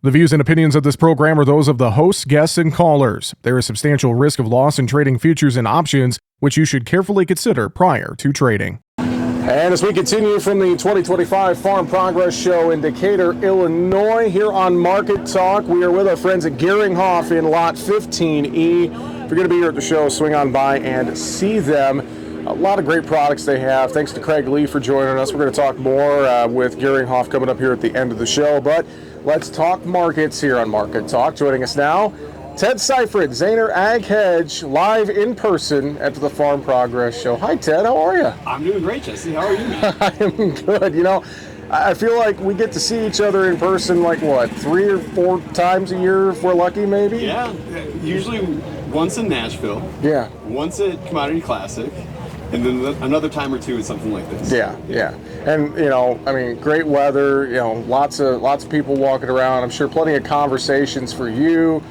The views and opinions of this program are those of the hosts, guests, and callers. There is substantial risk of loss in trading futures and options, which you should carefully consider prior to trading. And as we continue from the 2025 Farm Progress Show in Decatur, Illinois, here on Market Talk, we are with our friends at Geringhoff in Lot 15E. If you're going to be here at the show, swing on by and see them. A lot of great products they have. Thanks to Craig Lee for joining us. We're going to talk more with Geringhoff coming up here at the end of the show, but let's talk markets here on Market Talk. Joining us now, Ted Seifert, Zaner Ag Hedge, live in person at the Farm Progress Show. Hi, Ted. How are you? I'm doing great, Jesse. How are you, man? I am good. You know, I feel like we get to see each other in person, like, what, 3 or 4 times a year if we're lucky, maybe? Yeah, usually once in Nashville. Yeah. Once at Commodity Classic. And then another time or two at something like this. Yeah. And, you know, I mean, great weather, you know, lots of people walking around. I'm sure plenty of conversations for you.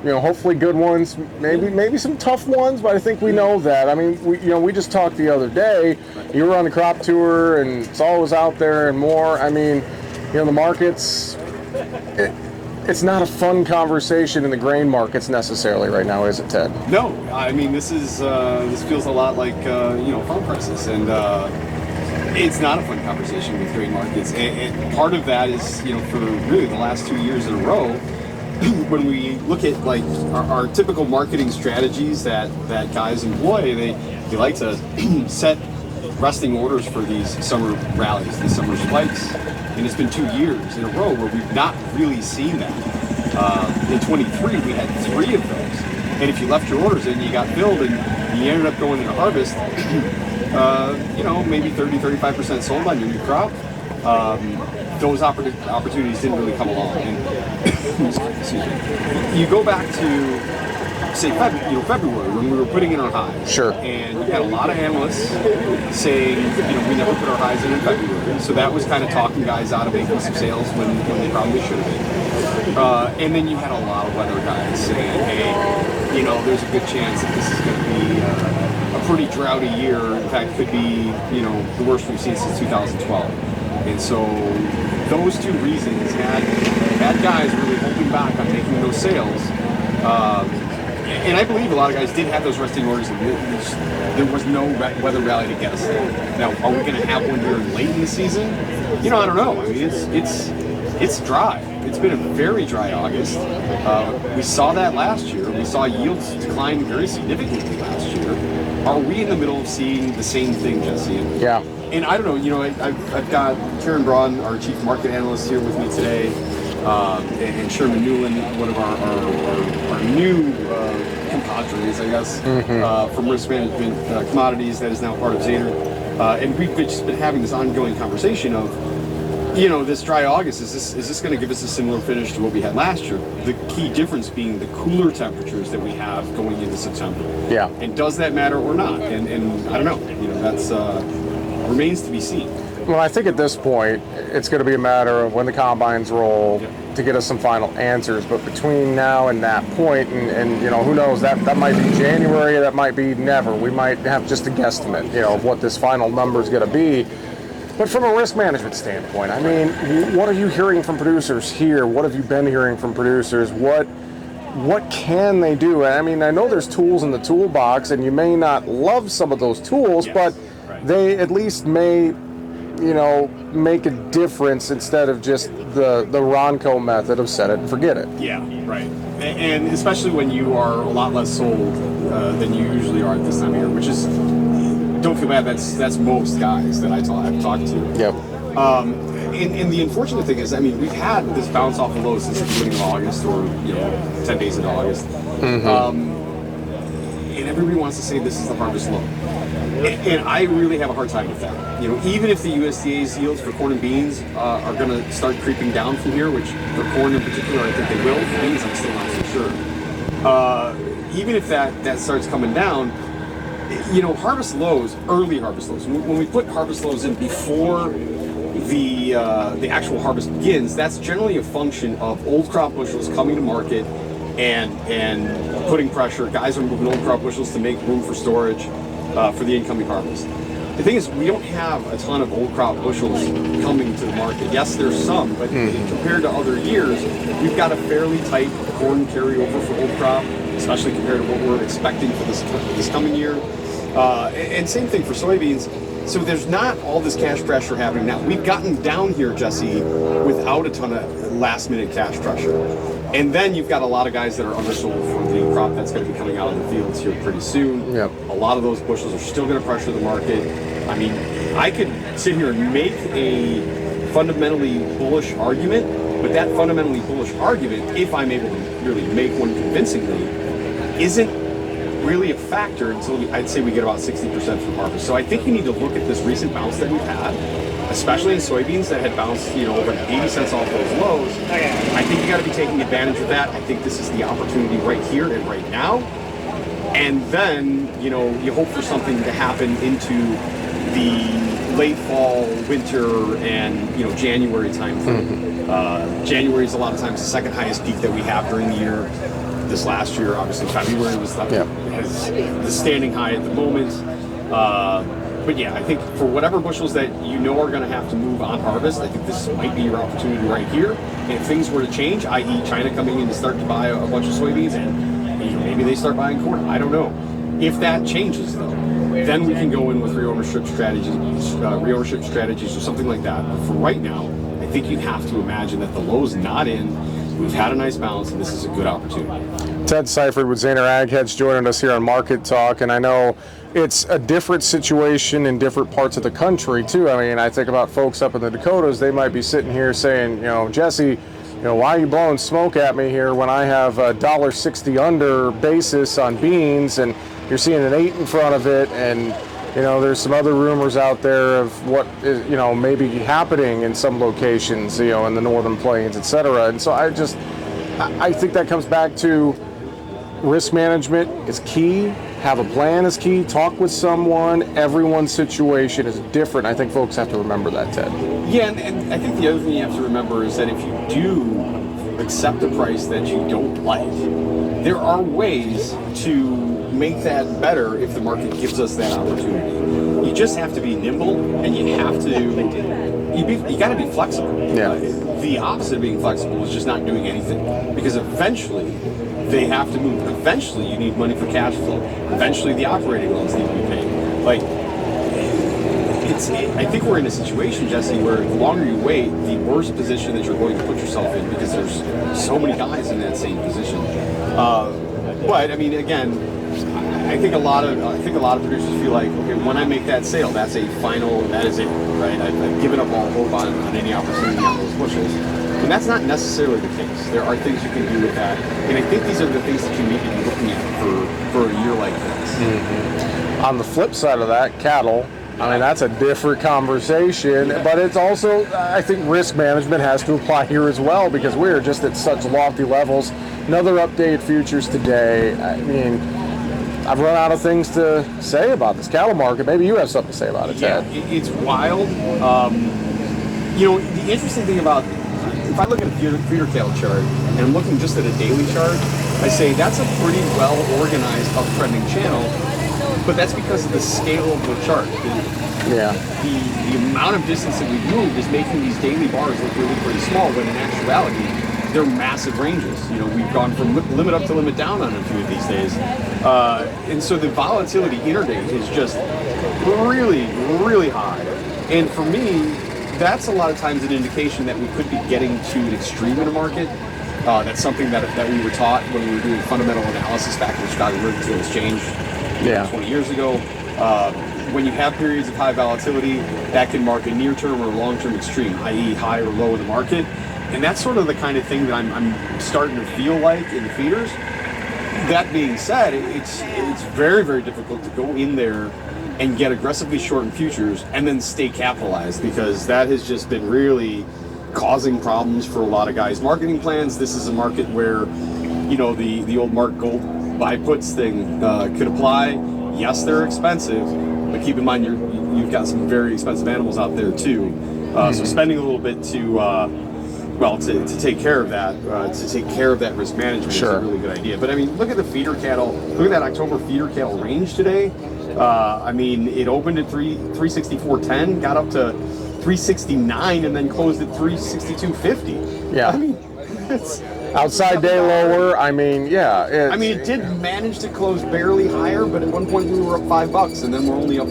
You know, hopefully good ones, maybe some tough ones, but I think we know that. I mean, we just talked the other day. You were on the crop tour, and it's always out there and more. I mean, you know, the markets, it's not a fun conversation in the grain markets necessarily right now, is it, Ted? No, I mean, this feels a lot like, farm prices, and it's not a fun conversation with grain markets. And part of that is, you know, for really the last 2 years in a row, when we look at like our typical marketing strategies that guys employ, they like to set resting orders for these summer rallies, these summer spikes, and it's been 2 years in a row where we've not really seen that. In 23, we had 3 of those, and if you left your orders in, you got filled, and you ended up going into harvest, maybe 30-35% sold on your new crop. Those opportunities didn't really come along. And excuse me. You go back to, say, February, when we were putting in our highs. Sure. And you had a lot of analysts saying, we never put our highs in February. So that was kind of talking guys out of making some sales when they probably should have been. And then you had a lot of weather guys saying, hey, there's a good chance that this is going to be a pretty droughty year. In fact, could be, the worst we've seen since 2012. And so those 2 reasons had guys really holding back on making those sales. And I believe a lot of guys did have those resting orders, and there was no weather rally to get us there. Now, are we going to have one here late in the season? I don't know. I mean, it's dry. It's been a very dry August. We saw that last year. We saw yields decline very significantly last year. Are we in the middle of seeing the same thing, Jesse? Yeah. And I don't know, I've got Karen Braun, our chief market analyst, here with me today, and Sherman Newland, one of our new compadres, I guess, from Risk Management Commodities, that is now part of Zaner. And we've just been having this ongoing conversation of, this dry August, is this going to give us a similar finish to what we had last year? The key difference being the cooler temperatures that we have going into September. Yeah. And does that matter or not? And I don't know, that's remains to be seen. Well, I think at this point, it's going to be a matter of when the combines roll to get us some final answers. But between now and that point, and who knows, that might be January, that might be never. We might have just a guesstimate, of what this final number is going to be. But from a risk management standpoint, I mean, what are you hearing from producers here? What have you been hearing from producers? What can they do? I mean, I know there's tools in the toolbox, and you may not love some of those tools, but they at least may, make a difference instead of just the Ronco method of set it and forget it. Yeah, right. And especially when you are a lot less sold than you usually are at this time of year, which is, don't feel bad, that's most guys that I've talked to. Yep. And the unfortunate thing is, I mean, we've had this bounce off the low since the beginning of August, or 10 days into August. And everybody wants to say this is the harvest low. And I really have a hard time with that. Even if the USDA's yields for corn and beans are going to start creeping down from here, which for corn in particular, I think they will. For beans, I'm still not so sure. Even if that starts coming down, harvest lows, early harvest lows. When we put harvest lows in before the actual harvest begins, that's generally a function of old crop bushels coming to market and putting pressure. Guys are moving old crop bushels to make room for storage for the incoming harvest. the thing is, we don't have a ton of old crop bushels coming to the market. Yes, there's some, but compared to other years, we've got a fairly tight corn carryover for old crop, especially compared to what we're expecting for this coming year. And same thing for soybeans. So there's not all this cash pressure happening now. We've gotten down here, Jesse, without a ton of last-minute cash pressure. And then you've got a lot of guys that are undersold for the crop that's going to be coming out of the fields here pretty soon. Yep. A lot of those bushels are still going to pressure the market. I mean, I could sit here and make a fundamentally bullish argument, but that fundamentally bullish argument, if I'm able to really make one convincingly, isn't really a factor until I'd say we get about 60% from harvest. So I think you need to look at this recent bounce that we've had, especially in soybeans that had bounced, over 80 cents off those lows. I think you got to be taking advantage of that. I think this is the opportunity right here and right now. And then, you hope for something to happen into the late fall, winter, and January time frame. January is a lot of times the second highest peak that we have during the year. This last year, obviously February was has the standing high at the moment. But yeah, I think for whatever bushels that are going to have to move on harvest, I think this might be your opportunity right here. And if things were to change, i.e. China coming in to start to buy a bunch of soybeans, and maybe they start buying corn, I don't know. If that changes though, then we can go in with reownership strategies or something like that. But for right now, I think you'd have to imagine that the low's not in. We've had a nice bounce, and this is a good opportunity. Ted Seifert with Zaner Ag Heads joining us here on Market Talk, and I know it's a different situation in different parts of the country too. I mean, I think about folks up in the Dakotas; they might be sitting here saying, Jesse, why are you blowing smoke at me here when I have a $1.60 under basis on beans, and you're seeing an 8 in front of it, and there's some other rumors out there of what is, maybe happening in some locations, in the northern plains, et cetera. And so I think that comes back to risk management is key. Have a plan is key. Talk with someone. Everyone's situation is different. I think folks have to remember that, Ted. Yeah, and I think the other thing you have to remember is that if you do accept a price that you don't like, there are ways to make that better if the market gives us that opportunity. You just have to be nimble, and you have to you got to be flexible. Yeah. The opposite of being flexible is just not doing anything, because eventually they have to move. Eventually you need money for cash flow. Eventually the operating loans need to be paid. I think we're in a situation, Jesse, where the longer you wait, the worse position that you're going to put yourself in, because there's so many guys in that same position. But I mean, again, I think a lot of producers feel like, okay, when I make that sale, that is it, right? I've given up all hope on any opportunity on those bushels. And that's not necessarily the case. There are things you can do with that. And I think these are the things that you need to be looking at for a year like this. Mm-hmm. On the flip side of that, cattle, I mean, that's a different conversation, but it's also, I think risk management has to apply here as well, because we're just at such lofty levels. Another update futures today. I mean, I've run out of things to say about this cattle market. Maybe you have something to say about it, Ted. Yeah, it's wild. The interesting thing about, if I look at a feeder cattle chart, and I'm looking just at a daily chart, I say that's a pretty well organized uptrending channel, but that's because of the scale of the chart. The amount of distance that we've moved is making these daily bars look really pretty small, when in actuality, they're massive ranges. We've gone from limit up to limit down on a few of these days. And so the volatility interday is just really, really high. And for me, that's a lot of times an indication that we could be getting to an extreme in a market. That's something that we were taught when we were doing fundamental analysis back in the Chicago Mercantile Exchange 20 years ago. When you have periods of high volatility, that can mark a near-term or long-term extreme, i.e. high or low in the market. And that's sort of the kind of thing that I'm starting to feel like in the feeders. That being said, it's very, very difficult to go in there and get aggressively short in futures and then stay capitalized, because that has just been really causing problems for a lot of guys' marketing plans. This is a market where, the old Mark Gold buy puts thing could apply. Yes, they're expensive, but keep in mind you've got some very expensive animals out there too. So spending a little bit to take care of that risk management is a really good idea. But I mean, look at the feeder cattle. Look at that October feeder cattle range today. I mean, it opened at 364.10, got up to 369, and then closed at 362.50. Yeah. I mean, it's Outside day lower. I mean, yeah. I mean, it did manage to close barely higher, but at one point we were up $5, and then we're only up,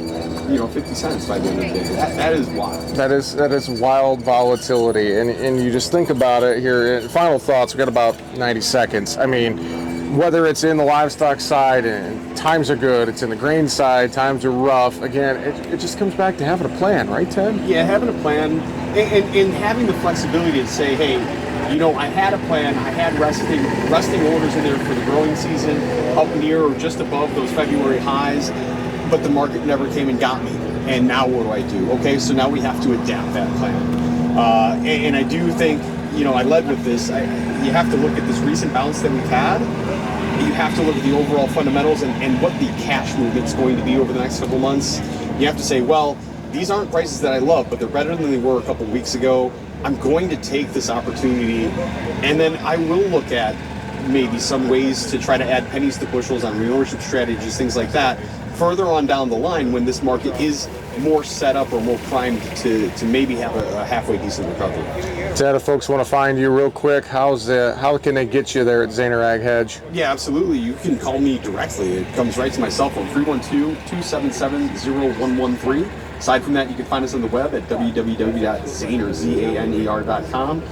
50 cents by the end of the day. That is wild. That is wild volatility, and you just think about it here. Final thoughts. We got about 90 seconds. I mean, whether it's in the livestock side and times are good, it's in the grain side, times are rough. Again, it just comes back to having a plan, right, Ted? Yeah, having a plan and having the flexibility to say, hey, I had a plan. I had resting orders in there for the growing season, up near or just above those February highs, but the market never came and got me. And now what do I do? Okay, so now we have to adapt that plan. And I do think, I led with this. You have to look at this recent bounce that we've had. You have to look at the overall fundamentals and what the cash movement's going to be over the next couple months. You have to say, well, these aren't prices that I love, but they're better than they were a couple weeks ago. I'm going to take this opportunity, and then I will look at maybe some ways to try to add pennies to bushels on reownership strategies, things like that, further on down the line when this market is more set up or more primed to maybe have a halfway decent recovery. Ted, if folks want to find you real quick, how can they get you there at Zaner Ag Hedge? Yeah, absolutely. You can call me directly. It comes right to my cell phone, 312-277-0113. Aside from that, you can find us on the web at www.zaner.com.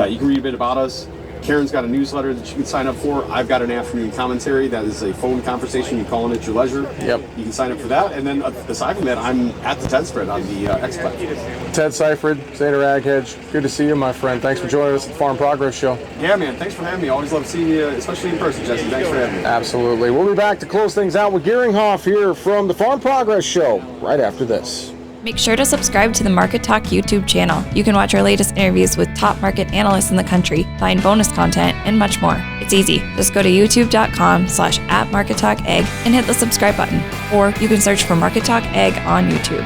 You can read a bit about us. Karen's got a newsletter that you can sign up for. I've got an afternoon commentary that is a phone conversation. You call in at your leisure. Yep. You can sign up for that. And then aside from that, I'm at the TED Spread on the X platform. Ted Seifert, Zaner Ag Hedge. Good to see you, my friend. Thanks for joining us at the Farm Progress Show. Yeah, man. Thanks for having me. Always love seeing you, especially in person, Jesse. Thanks for having me. Absolutely. We'll be back to close things out with Gearinghoff here from the Farm Progress Show right after this. Make sure to subscribe to the Market Talk YouTube channel. You can watch our latest interviews with top market analysts in the country, find bonus content, and much more. It's easy. Just go to youtube.com/@MarketTalkAg and hit the subscribe button. Or you can search for Market Talk Ag on YouTube.